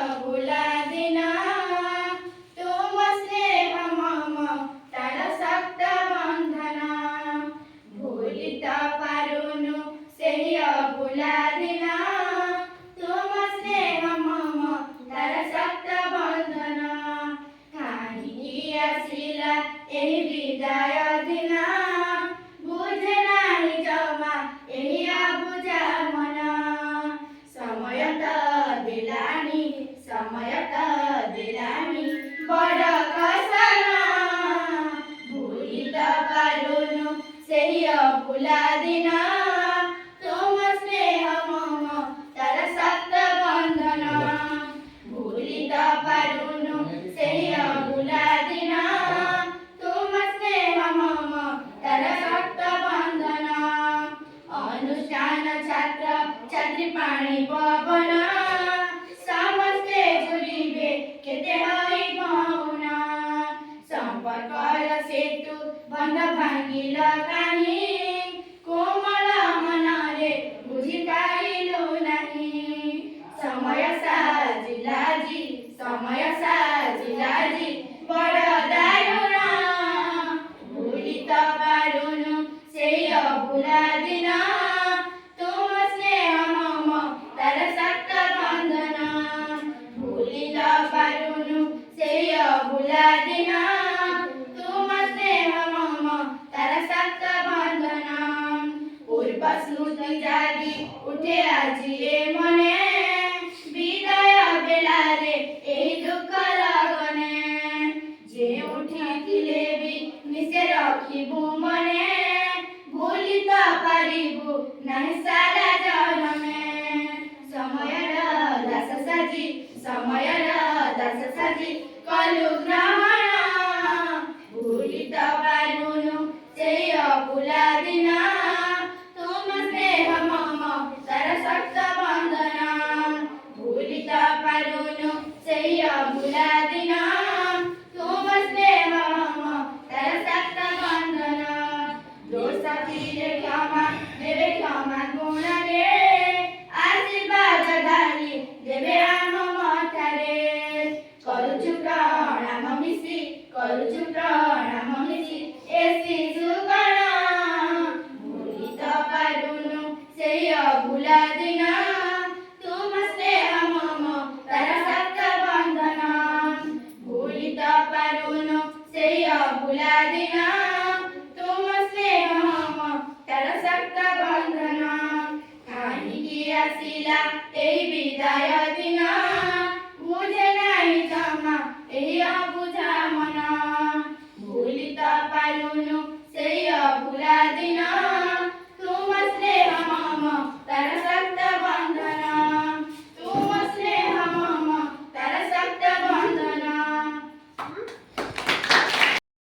भुला दिना तुम स्नेह मम तर सक्त बंधना भूलिता पारुनु सेहि भुला दिना तुम स्नेह मम तर सक्त बंधना काहिकी आसिला एहि विदाय दिना बुझे नाही जमा एहि अबुझा मना समय त दिलानी बड़ कसना भूलित पारुनु सेहि भुला दिना तुम स्नेह मम तर सक्त बंधना भूलित पारुनु सेहि भुला दिना तुम स्नेह मम तर सक्त बंधना अनुष्ठान छात्र छात्री पाणी पवन समस्ते जुड़िबे केते हई भावना संपर्क सेतु बंध भांगिल कानी कोमल मनरे बुझी पाइलु नाही समय साजिलाजी बड़ दारुणा भूलित पारुनु सेहि भुला दिना तुम स्नेह मम तर सक्त बंधना भूलित पारुनु सेहि भुला दिना तुम स्नेह मम तर सक्त बंधना पूर्व स्मृति जागी उठे आजी ए मने विदाय बेलारे एहि दुख लगने जे उठिथिले भी निसे रखिबु मने भूलित पारिबु नाही सारा जनमे समयर दास साजी कलु ग्रहण भूलित पारुनु सेहि भुला दिना तुम स्नेह मम तर सक्त बंधना भूलित पारुनु सेहि भुला दिना तुम स्नेह मम तर सक्त बंधना दोष पीड़े क्षमा देवे क्षमा गुण रे आशीर्वाद धारी देवे आम मठारे करुछु प्रणाम मिसी एसी सुगण भूलित पारुनु सेहि भुला दिना तुम स्नेह मम तर सक्त बंधना भूलित पारुनु सेहि भुला दिना तुम स्नेह मम तर सक्त बंधना काहिकी आसिला एहि विदाय दिना बुझे नाही जमा एहि अबुझा मना भूलित पारुनु सेहि भुला दिना।